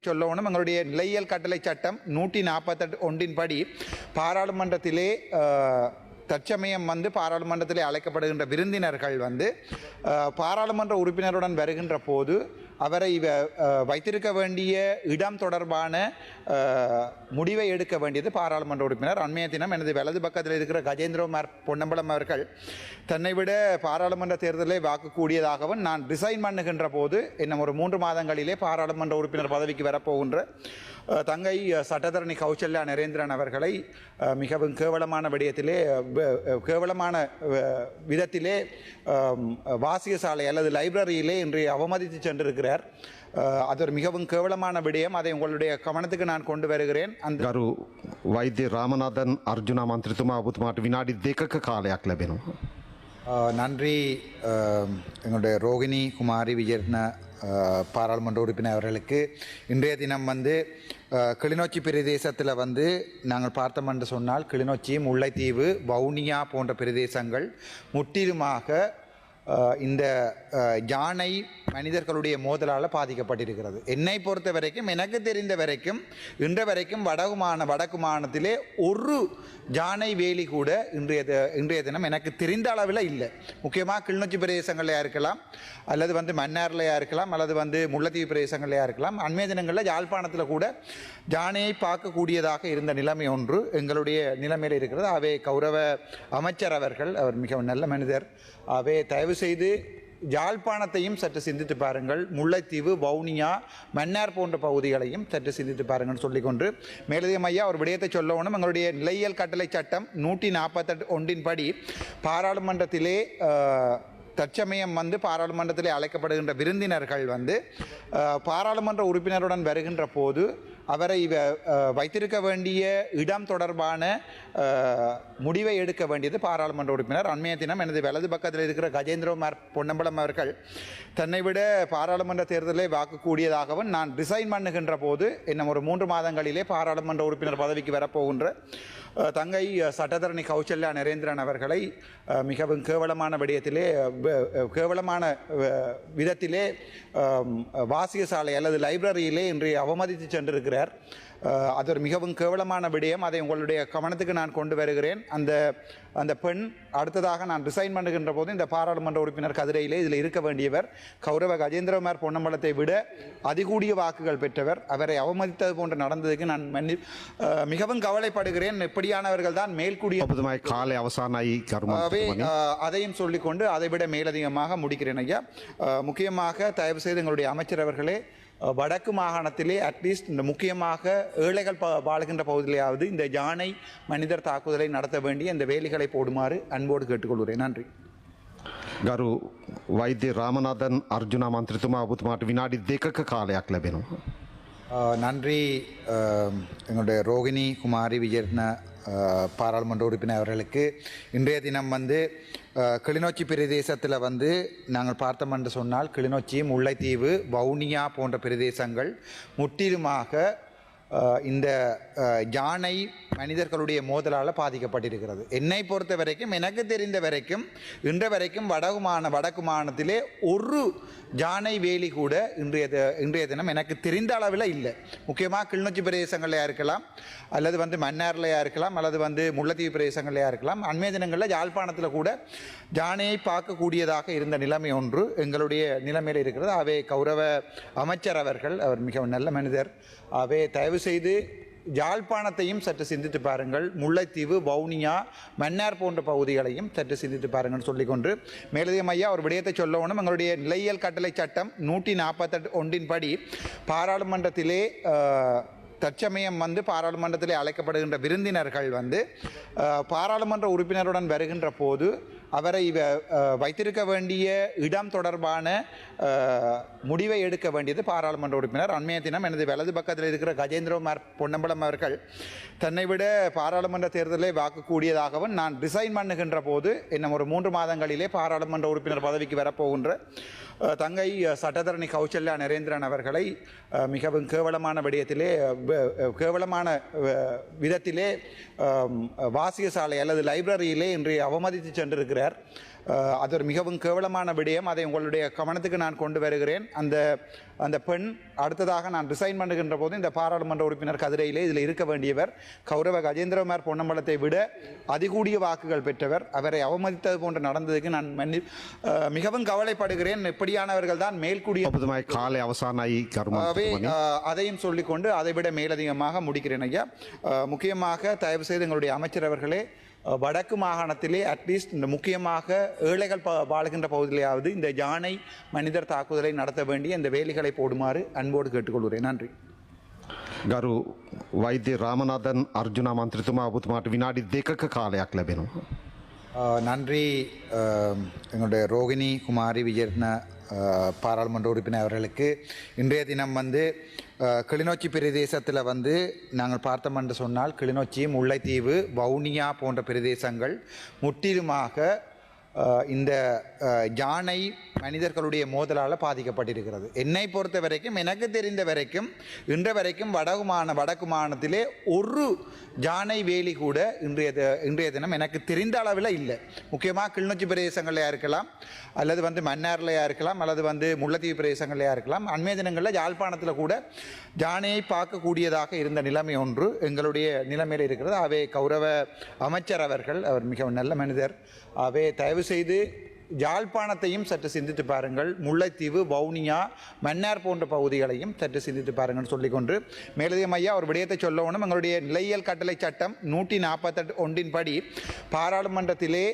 சொல்லணும் எங்களுடைய நிலையியல் கட்டளை சட்டம் 148 படி பாராளுமன்றத்திலே தற்சமயம் பாராளுமன்றத்திலே அழைக்கப்படுகின்ற விருந்தினர்கள் பாராளுமன்ற உறுப்பினருடன் வருகின்ற போது அவரை வைத்திருக்க வேண்டிய இடம் தொடர்பான முடிவை எடுக்க வேண்டியது பாராளுமன்ற உறுப்பினர். அண்மைய தினம் எனது வலது பக்கத்தில் இருக்கிற கஜேந்திரகுமார் பொன்னம்பலம் அவர்கள் தன்னை விட பாராளுமன்ற தேர்தலை வாக்கு கூடியதாகவும் நான் ரிசைன் பண்ணுகின்ற போது இன்னும் ஒரு 3 மாதங்களிலே பாராளுமன்ற உறுப்பினர் பதவிக்கு வரப்போகின்ற தங்கை சட்டத்தரணி கௌசல்யா நரேந்திரன் அவர்களை மிகவும் கேவலமான விதத்திலே வாசியசாலை அல்லது லைப்ரரியிலே இன்று அவமதித்து சென்றிருக்கிறார். அது ஒரு மிகவும் கேவலமான விடயம். அதை உங்களுடைய கவனத்துக்கு நான் கொண்டு வருகிறேன். அந்த வைத்திய ராமநாதன் அர்ஜுனா மந்திரித்துமா ඔබතුමාට විනාඩි 2ක කාලයක් ලැබෙනවා. நன்றி. எங்களுடைய ரோகிணி குமாரி விஜயரத்ன பாராளுமன்ற உறுப்பினர் அவர்களுக்கு இன்றைய தினம் கிளிநொச்சி பிரதேசத்தில் நாங்கள் பார்த்தோம் என்று சொன்னால் கிளிநொச்சி, முல்லைத்தீவு, வவுனியா போன்ற பிரதேசங்கள் முற்றிலுமாக இந்த யானை மனிதர்களுடைய மோதலால் பாதிக்கப்பட்டிருக்கிறது. என்னை பொறுத்த வரைக்கும், எனக்கு தெரிந்த வரைக்கும், இன்ற வரைக்கும் வடக்கு மாநிலத்திலே ஒரு யானை வேலி கூட இன்றைய தினம் எனக்கு தெரிந்த அளவில் இல்லை. முக்கியமாக கிளிநொச்சி பிரதேசங்களையா இருக்கலாம், அல்லது மன்னார்லையா இருக்கலாம், அல்லது முல்லைத்தீவு பிரதேசங்களையா இருக்கலாம். அண்மைய தினங்களில் யாழ்ப்பாணத்தில் கூட யானையை பார்க்கக்கூடியதாக இருந்த நிலைமை ஒன்று எங்களுடைய நிலைமையில் இருக்கிறது. அவை கௌரவ அமைச்சர் அவர்கள், அவர் மிகவும் நல்ல மனிதர். அவை தயவு செய்து யாழ்ப்பாணத்தையும் சற்று சிந்தித்து பாருங்கள், முல்லைத்தீவு, வவுனியா, மன்னார் போன்ற பகுதிகளையும் சற்று சிந்தித்து பாருங்கள் சொல்லிக்கொண்டு மேலதிகம் ஐயா ஒரு விடயத்தை சொல்லணும். எங்களுடைய நிலையியல் கட்டளை சட்டம் 148 படி பாராளுமன்றத்திலே தற்சமயம் பாராளுமன்றத்திலே அழைக்கப்படுகின்ற விருந்தினர்கள் பாராளுமன்ற உறுப்பினருடன் வருகின்ற போது அவரை வைத்திருக்க வேண்டிய இடம் தொடர்பான முடிவை எடுக்க வேண்டியது பாராளுமன்ற உறுப்பினர். அண்மைய தினம் எனது வலது பக்கத்தில் இருக்கிற கஜேந்திரகுமார் பொன்னம்பலம் அவர்கள் தன்னை விட பாராளுமன்ற தேர்தலை வாக்கு கூடியதாகவும் நான் ரிசைன் பண்ணுகின்ற போது இன்னும் ஒரு 3 மாதங்களிலே பாராளுமன்ற உறுப்பினர் பதவிக்கு வரப்போகின்ற தங்கை சட்டத்தரணி கௌசல்யா நரேந்திரன் அவர்களை மிகவும் கேவலமான விதத்திலே வாசியசாலை அல்லது லைப்ரரியிலே இன்று அவமதித்து சென்றிருக்கிறார். அது ஒரு மிகவும் கேவலமான விடயம். அதை உங்களுடைய கவனத்துக்கு நான் கொண்டு வருகிறேன். அந்த பெண் அடுத்ததாக நான் ரிசைன் பண்ணுகின்ற போது இந்த பாராளுமன்ற உறுப்பினர் கதிரையிலே இதில் இருக்க வேண்டியவர் கௌரவ கஜேந்திரகுமார் பொன்னம்பலத்தை விட அதிகூடிய வாக்குகள் பெற்றவர். அவரை அவமதித்தது போன்று நடந்ததுக்கு நான் மிகவும் கவலைப்படுகிறேன். எப்படியானவர்கள் தான் மேல்கூடிய காலை அவசானாயி அதையும் சொல்லிக்கொண்டு அதை விட மேலதிகமாக முடிக்கிறேன் ஐயா. முக்கியமாக தயவு செய்து எங்களுடைய அமைச்சர் அவர்களே, வடக்கு மாகாணத்திலே அட்லீஸ்ட் இந்த முக்கியமாக ஏழைகள் வாழுகின்ற பகுதியிலேயாவது இந்த யானை மனிதர் தாக்குதலை நடத்த வேண்டிய இந்த வேலிகளை போடுமாறு அன்போடு கேட்டுக்கொள்கிறேன். நன்றி. ගරු வைத்திய ராமநாதன் அர்ஜுனா மந்திரித்துமா ඔබතුමාට විනාඩි 2ක කාලයක් ලැබෙනවා. நன்றி. எங்களுடைய ரோகிணி குமாரி விஜயரத்ன பாராளுமன்ற உறுப்பினர் அவர்களுக்கு இன்றைய தினம் கிளிநொச்சி பிரதேசத்தில் நாங்கள் பார்த்தோம் என்று சொன்னால் கிளிநொச்சி, முல்லைத்தீவு, வவுனியா போன்ற பிரதேசங்கள் முற்றிலுமாக இந்த யானை மனிதர்களுடைய மோதலால் பாதிக்கப்பட்டிருக்கிறது. என்னை பொறுத்த வரைக்கும், எனக்கு தெரிந்த வரைக்கும், இன்ற வரைக்கும் வடக்கு மாநிலத்திலே ஒரு யானை வேலி கூட இன்றைய தினம் எனக்கு தெரிந்த அளவில் இல்லை. முக்கியமாக கிளிநொச்சி பிரதேசங்களையா இருக்கலாம், அல்லது மன்னார்லையா இருக்கலாம், அல்லது முல்லைத்தீவு பிரதேசங்களையா இருக்கலாம். அண்மைய தினங்களில் யாழ்ப்பாணத்தில் கூட யானையை பார்க்கக்கூடியதாக இருந்த நிலைமை ஒன்று எங்களுடைய நிலைமையில் இருக்கிறது. அவை கௌரவ அமைச்சர் அவர்கள், அவர் மிகவும் நல்ல மனிதர். அவை தயவு செய்து யாழ்ப்பாணத்தையும் சற்று சிந்தித்து பாருங்கள், முல்லைத்தீவு, வவுனியா, மன்னார் போன்ற பகுதிகளையும் சற்று சிந்தித்து பாருங்கள் சொல்லிக்கொண்டு மேலதிகம் ஐயா ஒரு விடயத்தை சொல்லணும். எங்களுடைய நிலையியல் கட்டளை சட்டம் 148 படி பாராளுமன்றத்திலே தற்சமயம் பாராளுமன்றத்திலே அழைக்கப்படுகின்ற விருந்தினர்கள் பாராளுமன்ற உறுப்பினருடன் வருகின்ற போது அவரை வைத்திருக்க வேண்டிய இடம் தொடர்பான முடிவை எடுக்க வேண்டியது பாராளுமன்ற உறுப்பினர். அண்மைய தினம் எனது வலது பக்கத்தில் இருக்கிற கஜேந்திரகுமார் பொன்னம்பலம் அவர்கள் தன்னை விட பாராளுமன்ற தேர்தலை வாக்கு கூடியதாகவும் நான் ரிசைன் பண்ணுகின்ற போது இன்னும் ஒரு 3 மாதங்களிலே பாராளுமன்ற உறுப்பினர் பதவிக்கு வரப்போகின்ற தங்கை சட்டத்தரணி கௌசல்யா நரேந்திரன் அவர்களை மிகவும் கேவலமான விதத்திலே வாசியசாலை அல்லது லைப்ரரியிலே இன்று அவமதித்து சென்றிருக்கிறார். சென்றிருக்கிறார். அது ஒரு மிகவும் கேவலமான விடயம். அதை உங்களுடைய கவனத்துக்கு நான் கொண்டு வருகிறேன். அந்த பெண் அடுத்ததாக நான் ரிசைன் பண்ணுகின்ற போது இந்த பாராளுமன்ற உறுப்பினர் கதிரையிலே இதில் இருக்க வேண்டியவர் கௌரவ கஜேந்திரகுமார் பொன்னம்பலத்தை விட அதிகூடிய வாக்குகள் பெற்றவர். அவரை அவமதித்தது போன்று நடந்ததுக்கு நான் மிகவும் கவலைப்படுகிறேன். எப்படியானவர்கள் தான் மேல்கூடிய කාලය අවසානයි කරුමතුමනි. அதையும் சொல்லிக்கொண்டு அதைவிட மேலதிகமாக முடிக்கிறேன் ஐயா. முக்கியமாக தயவு செய்து எங்களுடைய அமைச்சர் அவர்களே, வடக்கு மாகாணத்திலே அட்லீஸ்ட் இந்த முக்கியமாக ஏழைகள் வாழுகின்ற பகுதியிலேயாவது இந்த யானை மனிதர் தாக்குதலை நடத்த வேண்டிய இந்த வேலிகளை போடுமாறு அன்போடு கேட்டுக்கொள்கிறேன். நன்றி. ගරු වෛද්‍ය රාමනාදන් අර්ජුන මන්ත්‍රතුමා ඔබතුමාට විනාඩි 2ක කාලයක් ලැබෙනවා. நன்றி. எங்களுடைய ரோகிணி குமாரி விஜயரத்ன பாராளுமன்ற உறுப்பினர் அவர்களுக்கு இன்றைய தினம் வந்து கிளிநொச்சி பிரதேசத்தில் வந்து நாங்கள் பார்த்தோம் என்று சொன்னால் கிளிநொச்சி, முல்லைத்தீவு, வவுனியா போன்ற பிரதேசங்கள் முற்றிலுமாக இந்த யானை மனிதர்களுடைய மோதலால் பாதிக்கப்பட்டிருக்கிறது. என்னை பொறுத்த வரைக்கும், எனக்கு தெரிந்த வரைக்கும், இன்று வரைக்கும் வடக்கு மாகாணத்திலே ஒரு யானை வேலி கூட இன்றைய தினம் எனக்கு தெரிந்த அளவில் இல்லை. முக்கியமாக கிளிநொச்சி பிரதேசங்களையாக இருக்கலாம், அல்லது வந்து மன்னார்லையாக இருக்கலாம், அல்லது வந்து முல்லைத்தீவு பிரதேசங்களையாக இருக்கலாம். அண்மைய தினங்களில் யாழ்ப்பாணத்தில் கூட யானையை பார்க்கக்கூடியதாக இருந்த நிலைமை ஒன்று எங்களுடைய நிலைமையில் இருக்கிறது. அவை கௌரவ அமைச்சர் அவர்கள், அவர் மிகவும் நல்ல மனிதர். அவை தயவு செய்து யாழ்ப்பாணத்தையும் சற்று சிந்தித்து பாருங்கள், முல்லைத்தீவு, வவுனியா, மன்னார் போன்ற பகுதிகளையும் சற்று சிந்தித்து பாருங்கள் சொல்லிக்கொண்டு மேலதிகம் ஐயா ஒரு விடயத்தை சொல்லணும். எங்களுடைய நிலையியல் கட்டளை சட்டம் 148 படி பாராளுமன்றத்திலே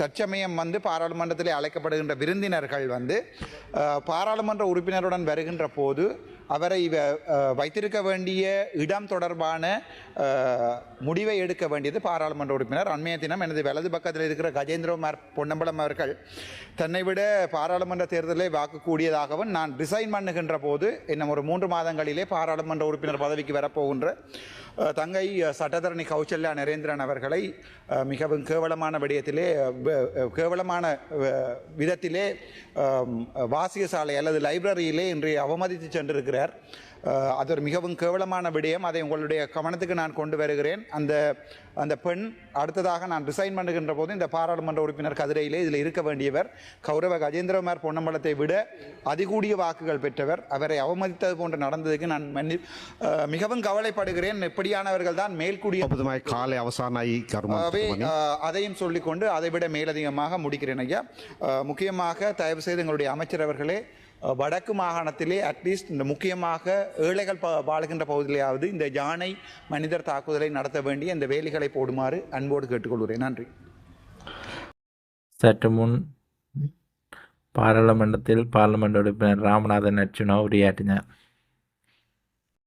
தற்சமயம் வந்து பாராளுமன்றத்திலே அழைக்கப்படுகின்ற விருந்தினர்கள் வந்து பாராளுமன்ற உறுப்பினருடன் வருகின்ற போது அவரை வைத்திருக்க வேண்டிய இடம் தொடர்பான முடிவை எடுக்க வேண்டியது பாராளுமன்ற உறுப்பினர். அண்மைய தினம் எனது வலது பக்கத்தில் இருக்கிற கஜேந்திரகுமார் பொன்னம்பலம் அவர்கள் தன்னை விட பாராளுமன்ற தேர்தலில் வாக்கக்கூடியதாகவும் நான் ரிசைன் பண்ணுகின்ற போது இன்னும் ஒரு 3 மாதங்களிலே பாராளுமன்ற உறுப்பினர் பதவிக்கு வரப்போகின்ற தங்கை சட்டத்தரணி கௌசல்யா நரேந்திரன் அவர்களை மிகவும் கேவலமான விதத்திலே வாசியசாலை அல்லது லைப்ரரியிலே இன்று அவமதித்து சென்றிருக்கிறார். அது ஒரு மிகவும் கேவலமான விடயம். அதை உங்களுடைய கவனத்துக்கு நான் கொண்டு வருகிறேன். அந்த பெண் அடுத்ததாக நான் ரிசைன் பண்ணுகின்ற போது இந்த பாராளுமன்ற உறுப்பினர் கதிரையிலே இதில் இருக்க வேண்டியவர் கௌரவ கஜேந்திரகுமார் பொன்னம்பலத்தை விட அதிகூடிய வாக்குகள் பெற்றவர். அவரை அவமதித்தது போன்று நடந்ததுக்கு நான் மிகவும் கவலைப்படுகிறேன். எப்படியானவர்கள் தான் மேல்கூடிய කාලය අවසානයි කරුමතුමනි. அதையும் சொல்லிக்கொண்டு அதைவிட மேலதிகமாக முடிக்கிறேன் ஐயா. முக்கியமாக தயவு செய்து எங்களுடைய அமைச்சர் அவர்களே, வடக்கு மாகாணத்திலே அட்லீஸ்ட் இந்த முக்கியமாக ஏழைகள் வாழுகின்ற பகுதியிலேயாவது இந்த யானை மனிதர் தாக்குதலை நடத்த வேண்டிய இந்த வேலிகளை போடுமாறு அன்போடு கேட்டுக்கொள்கிறேன். நன்றி. சற்று முன் பாராளுமன்றத்தில் பார்லிமெண்ட் உறுப்பினர் ராமநாதன் அர்ஜுனா உரையாற்றினார்.